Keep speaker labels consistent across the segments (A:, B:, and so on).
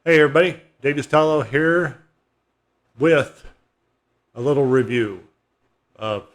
A: Hey everybody, Dave Distallo here with a little review of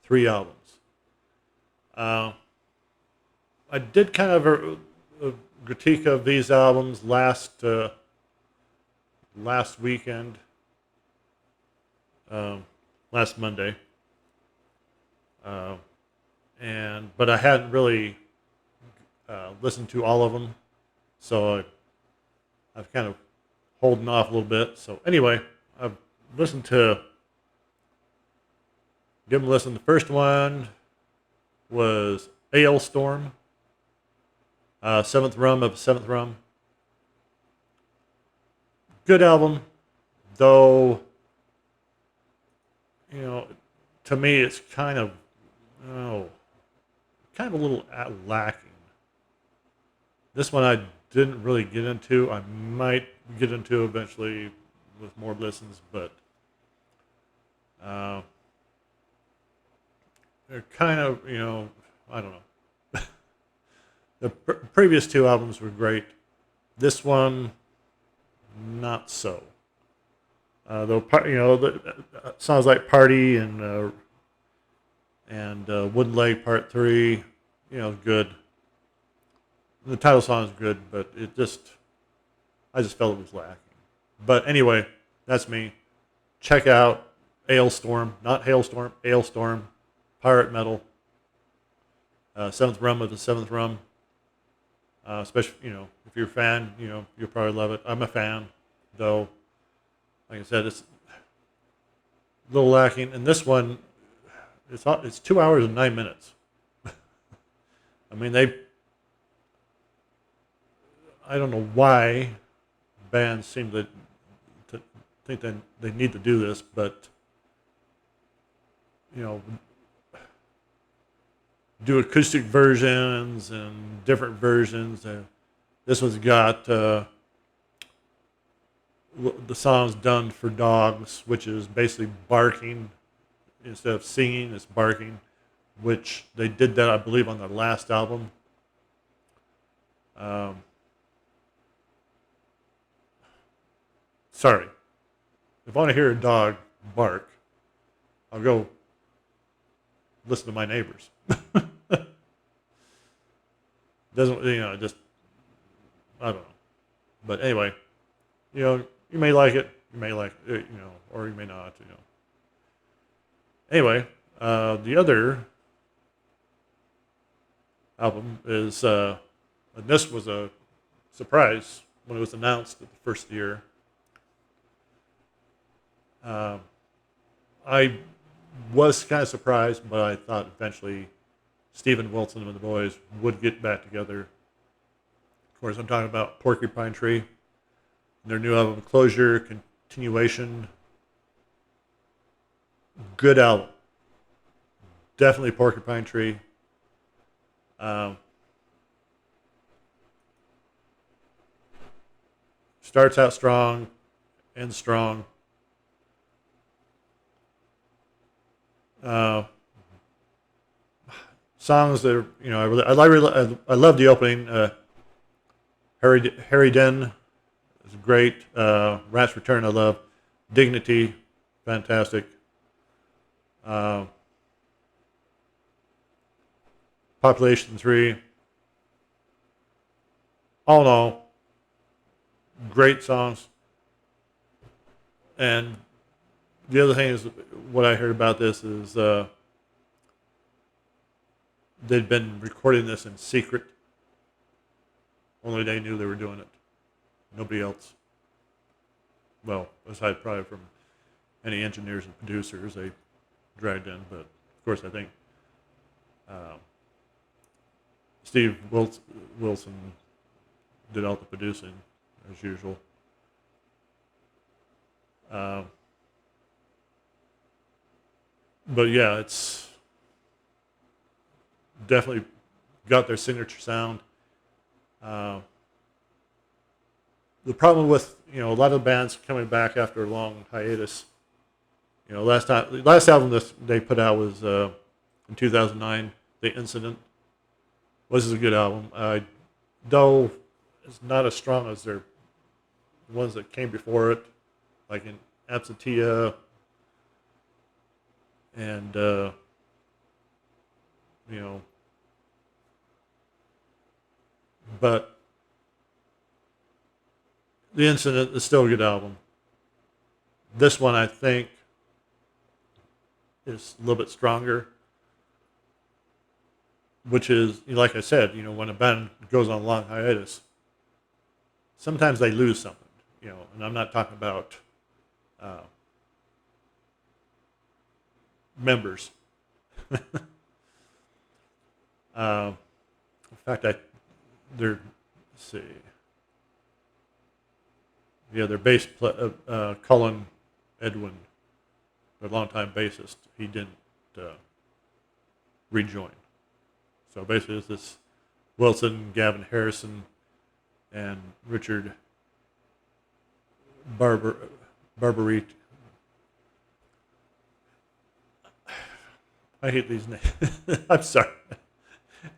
A: three albums. Uh, I did kind of a critique of these albums last weekend, um, last Monday, uh, but I hadn't really listened to all of them, so I've kind of holding off a little bit. So anyway, I've listened to, give them a listen. The first one was Alestorm, Seventh Rum of Seventh Rum. Good album, though. You know, to me, it's oh, kind of a little lacking. This one I didn't really get into. I might get into eventually with more listens, but uh, they're kind of, I don't know. The previous two albums were great. This one, not so. Though, songs like "Party" and "Wooden Leg Part 3," good. The title song is good, but I just felt it was lacking. But anyway, that's me. Check out Alestorm, not Hailstorm, Alestorm, pirate metal, Seventh Rum of the Seventh Rum. Especially, if you're a fan, you'll probably love it. I'm a fan, though. Like I said, it's a little lacking. And this one, it's 2 hours and 9 minutes. I mean, I don't know why bands seem to think that they need to do this, but you know, do acoustic versions and different versions. This one's got the song's done for dogs, which is basically barking instead of singing. It's barking, which they did that, I believe, on their last album. Sorry, if I want to hear a dog bark, I'll go listen to my neighbors. Doesn't, just, I don't know. But anyway, you may like it, or you may not, Anyway, the other album is, and this was a surprise when it was announced at the first year. I was kind of surprised, but I thought eventually Stephen Wilson and the boys would get back together. Of course, I'm talking about Porcupine Tree and their new album, Closure, Continuation. Good album. Definitely Porcupine Tree. Starts out strong, ends strong. Songs that are, I love the opening. Harry Den is great. Rat's Return I love. Dignity, fantastic. Population 3. All in all, great songs. And the other thing is, what I heard about this is they'd been recording this in secret. Only they knew they were doing it. Nobody else. Well, aside probably from any engineers and producers they dragged in. But, of course, I think Steve Wilson did all the producing, as usual. But yeah, it's definitely got their signature sound. The problem with a lot of bands coming back after a long hiatus. Last album they put out was in 2009. The Incident was a good album, though it's not as strong as their the ones that came before it, like in Absentia and you know, but The Incident is still a good album. This one, I think, is a little bit stronger, which is, like I said, when a band goes on a long hiatus, sometimes they lose something, and I'm not talking about uh, members. In fact, let's see. Yeah, their Cullen Edwin, their longtime bassist, he didn't rejoin. So basically, it's this Wilson, Gavin Harrison, and Richard Barberit. I hate these names. I'm sorry.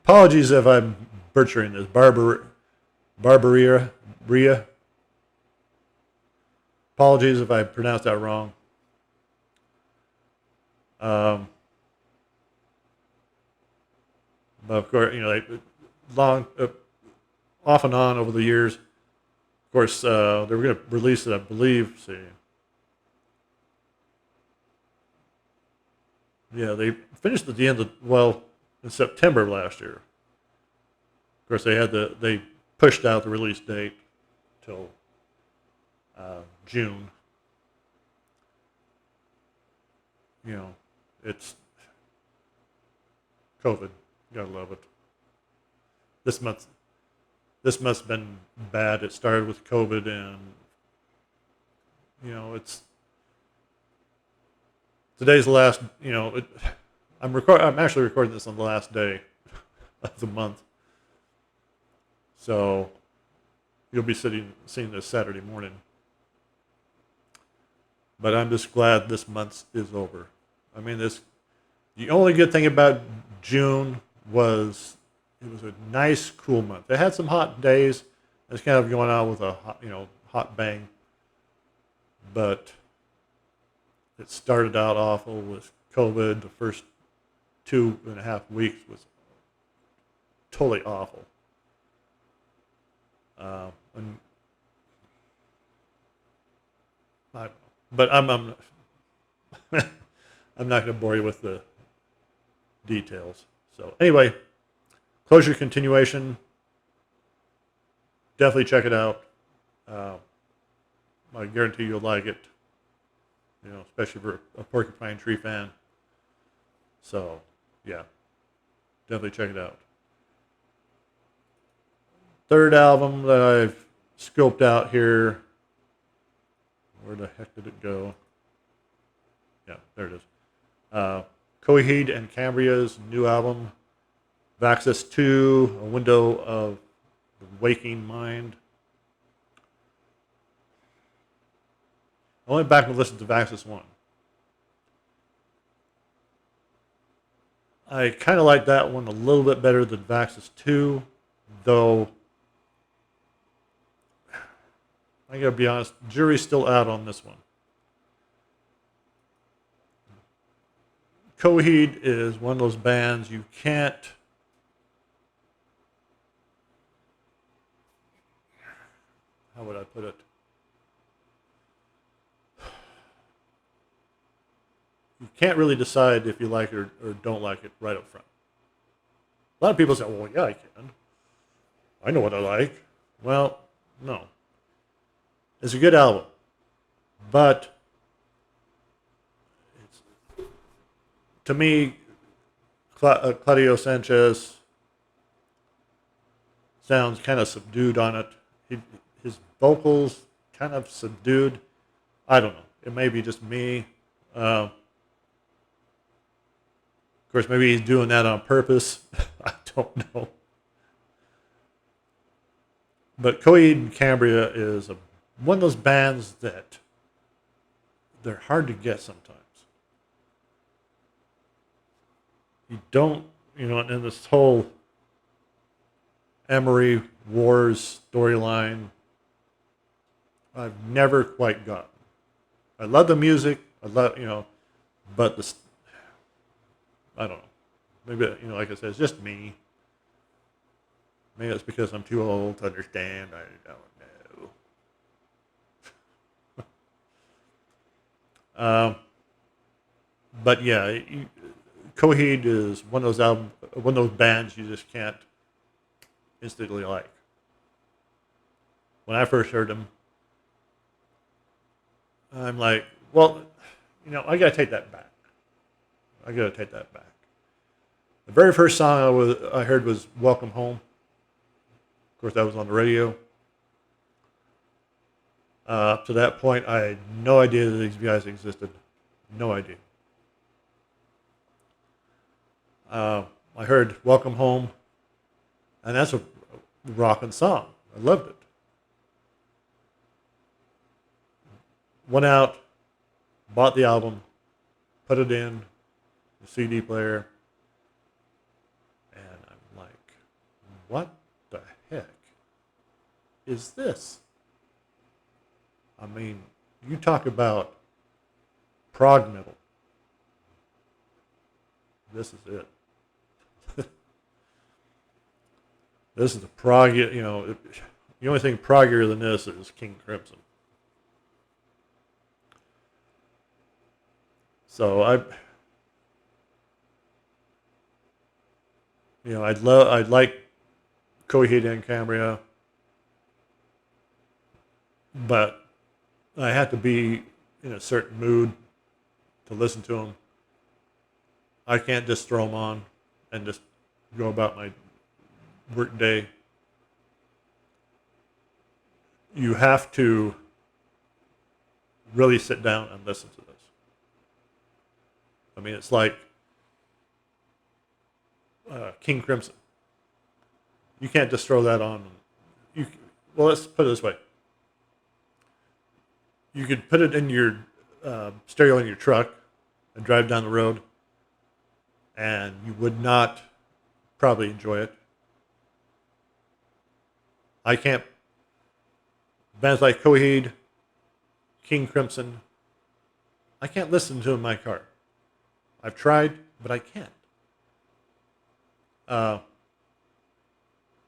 A: Apologies if I'm butchering this. Barberia. Apologies if I pronounced that wrong. But of course, off and on over the years. Of course, they were going to release it, I believe. Yeah, they finished at the end in September of last year. Of course, they pushed out the release date till June. It's COVID. Gotta love it. This must have been bad. It started with COVID, and it's today's the last. I'm actually recording this on the last day of the month, so you'll be seeing this Saturday morning. But I'm just glad this month is over. I mean, the only good thing about June was it was a nice, cool month. It had some hot days. It's kind of going on with a hot bang. But it started out awful with COVID. The first 2.5 weeks was totally awful. And I don't know. But I'm I'm not going to bore you with the details. So anyway, Closure continuation. Definitely check it out. I guarantee you'll like it. Especially for a Porcupine Tree fan. So yeah, definitely check it out. Third album that I've scoped out here. Where the heck did it go? Yeah, there it is. Coheed and Cambria's new album, Vaxis 2, A Window of the Waking Mind. I went back and listened to Vaxis 1. I kind of like that one a little bit better than Vaxis 2, though I gotta be honest, jury's still out on this one. Coheed is one of those bands you can't. How would I put it? You can't really decide if you like it or don't like it right up front. A lot of people say, well, yeah, I can. I know what I like. Well, no. It's a good album. But to me, Claudio Sanchez sounds kind of subdued on it. His vocals kind of subdued. I don't know. It may be just me. Of course, maybe he's doing that on purpose. I don't know. But Coheed and Cambria is one of those bands that they're hard to get sometimes. You don't, in this whole Emery Wars storyline, I've never quite gotten. I love the music. I love, but I don't know. Maybe, like I said, it's just me. Maybe it's because I'm too old to understand. I don't know. But yeah, Coheed is one of those bands you just can't instantly like. When I first heard them, I'm like, well, I gotta take that back. I gotta take that back. The very first song I heard was "Welcome Home." Of course, that was on the radio. Up to that point, I had no idea that these guys existed. No idea. I heard "Welcome Home," and that's a rocking song. I loved it. Went out, bought the album, put it in the CD player, and I'm like, what the heck is this? I mean, you talk about prog metal. This is it. This is the prog, the only thing proggier than this is King Crimson. So I'd like Coheed and Cambria, but I have to be in a certain mood to listen to them. I can't just throw them on and just go about my work day. You have to really sit down and listen to this. I mean, it's like King Crimson. You can't just throw that on. Well, let's put it this way. You could put it in your stereo in your truck and drive down the road, and you would not probably enjoy it. I can't. Bands like Coheed, King Crimson, I can't listen to in my car. I've tried, but I can't.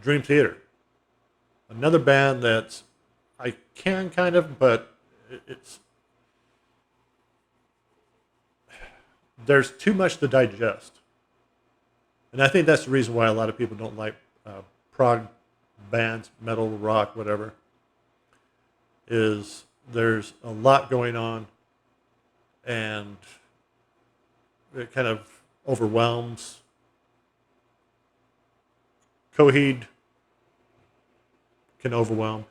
A: Dream Theater, another band that's I can kind of, but it's there's too much to digest, and I think that's the reason why a lot of people don't like prog bands, metal, rock, whatever. Is there's a lot going on, and it kind of overwhelms. Coheed can overwhelm.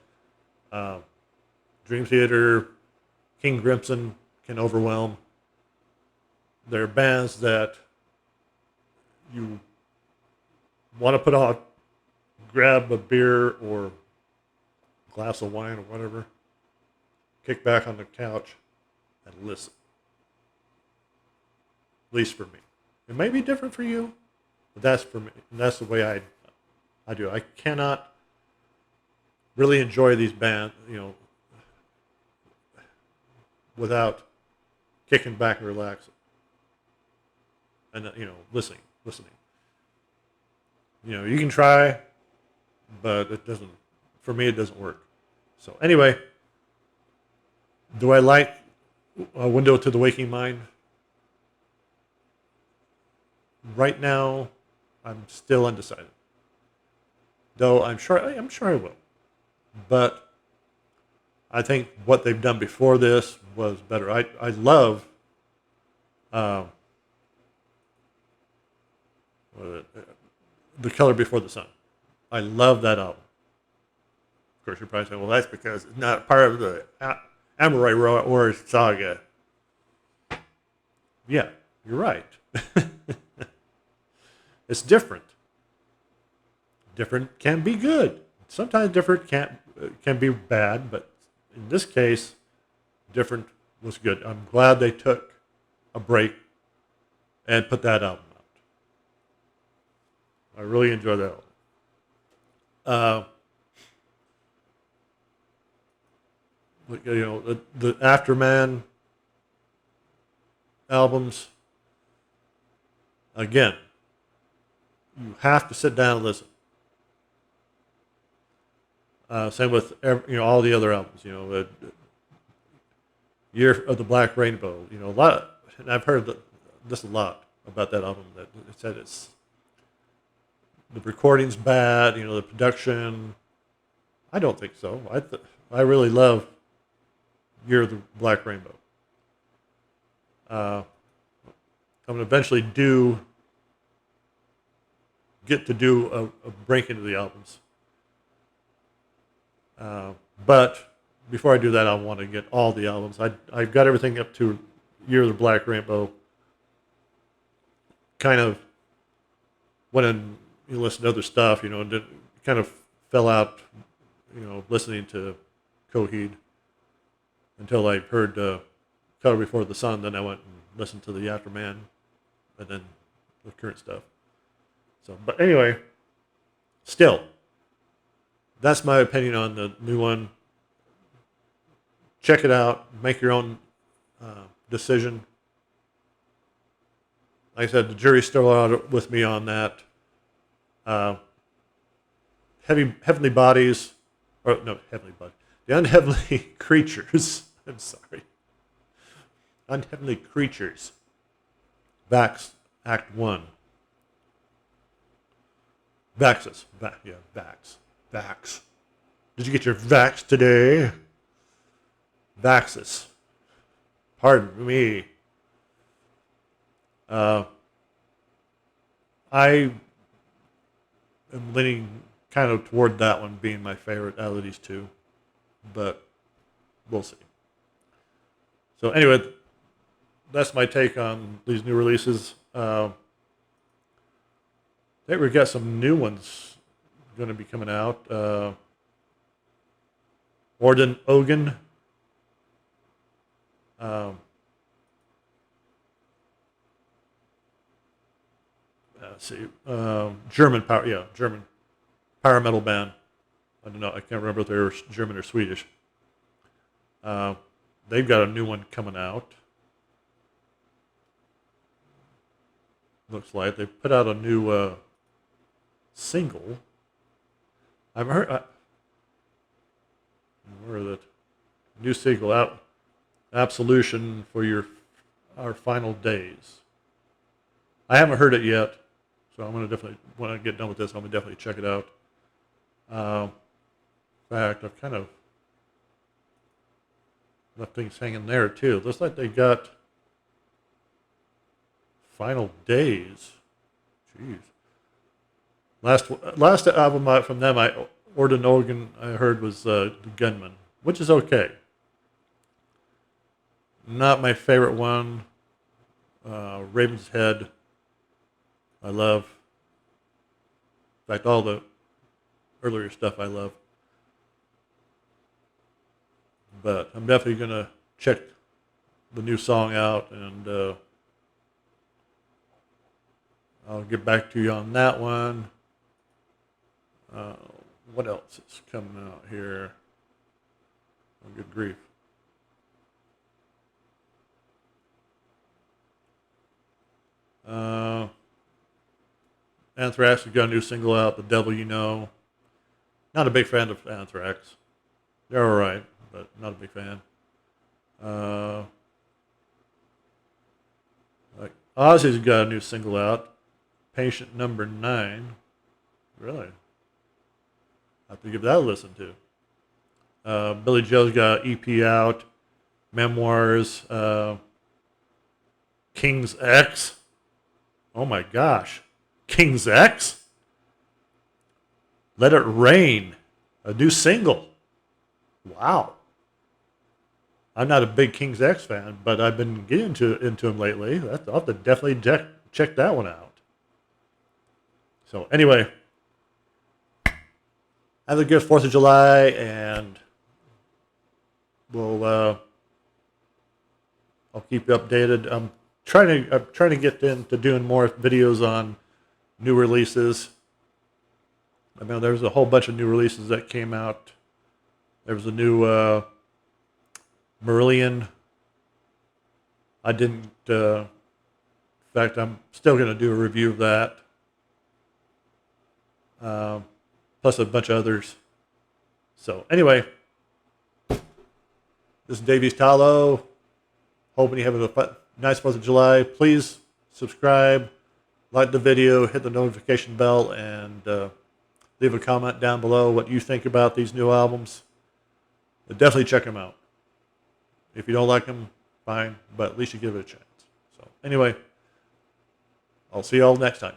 A: Dream Theater, King Crimson can overwhelm. There are bands that you want to put on, grab a beer or a glass of wine or whatever, kick back on the couch and listen. At least for me. It may be different for you, but that's for me. And that's the way I do. I cannot really enjoy these bands, without kicking back and relaxing. And, listening. You can try, but it doesn't, for me, it doesn't work. So anyway, do I like A Window to the Waking Mind? Right now, I'm still undecided. Though I'm sure I will. But I think what they've done before this was better. I love The Color Before the Sun. I love that album. Of course, you're probably saying, well, that's because it's not part of the Amorai Wars saga. Yeah, you're right. It's different. Different can be good. Sometimes different can be bad, but in this case, different was good. I'm glad they took a break and put that album out. I really enjoyed that album. You know, the Afterman albums. Again, you have to sit down and listen. Same with all the other albums. You know, Year of the Black Rainbow. You know, a lot. And I've heard this a lot about that album. That it said the recording's bad. You know, the production. I don't think so. I really love Year of the Black Rainbow. I'm gonna eventually get to do a break into the albums. But before I do that, I want to get all the albums. I've got everything up to Year of the Black Rainbow. Kind of went and listened to other stuff, and kind of fell out, listening to Coheed until I heard Color Before the Sun. Then I went and listened to the Afterman, and then the current stuff. So, but anyway, still, that's my opinion on the new one. Check it out. Make your own decision. Like I said, the jury's still out with me on that. Heavenly Bodies, or no, Heavenly Bodies. The Unheavenly Creatures. I'm sorry. Unheavenly Creatures. Vax, Act 1. Vaxis. Vax. Vax. Did you get your Vax today? Vaxis. Pardon me. I am leaning kind of toward that one being my favorite out of these two, but we'll see. So anyway, that's my take on these new releases. I think we've got some new ones going to be coming out. Orden Ogan. Let's see. German power metal band. I don't know. I can't remember if they were German or Swedish. They've got a new one coming out. Looks like they put out a new single. I've heard. Where is it? New single out. Absolution for our final days. I haven't heard it yet, so I'm gonna definitely, when I get done with this, I'm gonna definitely check it out. In fact, I've kind of left things hanging there too. Looks like they got Final Days. Jeez. Last album from them, Orden Ogan, I heard was The Gunman, which is okay. Not my favorite one. Raven's Head, I love. In fact, all the earlier stuff I love. But I'm definitely going to check the new song out, and I'll get back to you on that one. What else is coming out here? Oh, good grief. Anthrax has got a new single out, The Devil You Know. Not a big fan of Anthrax. They're alright, but not a big fan. Ozzy's got a new single out, Patient Number 9. Really? I have to give that a listen to. Billy Joe's got an EP out, Memoirs, King's X. Oh my gosh. King's X? Let It Rain. A new single. Wow. I'm not a big King's X fan, but I've been getting into him lately. I'll have to definitely check that one out. So anyway, have a good 4th of July, and I'll keep you updated. I'm trying to get into doing more videos on new releases. I mean, there's a whole bunch of new releases that came out. There was a new Marillion, I didn't. In fact, I'm still going to do a review of that. Plus a bunch of others. So anyway, this is Davies Tallow. Hoping you have a nice 4th of July. Please subscribe, like the video, hit the notification bell, and leave a comment down below what you think about these new albums. But definitely check them out. If you don't like them, fine, but at least you give it a chance. So anyway, I'll see you all next time.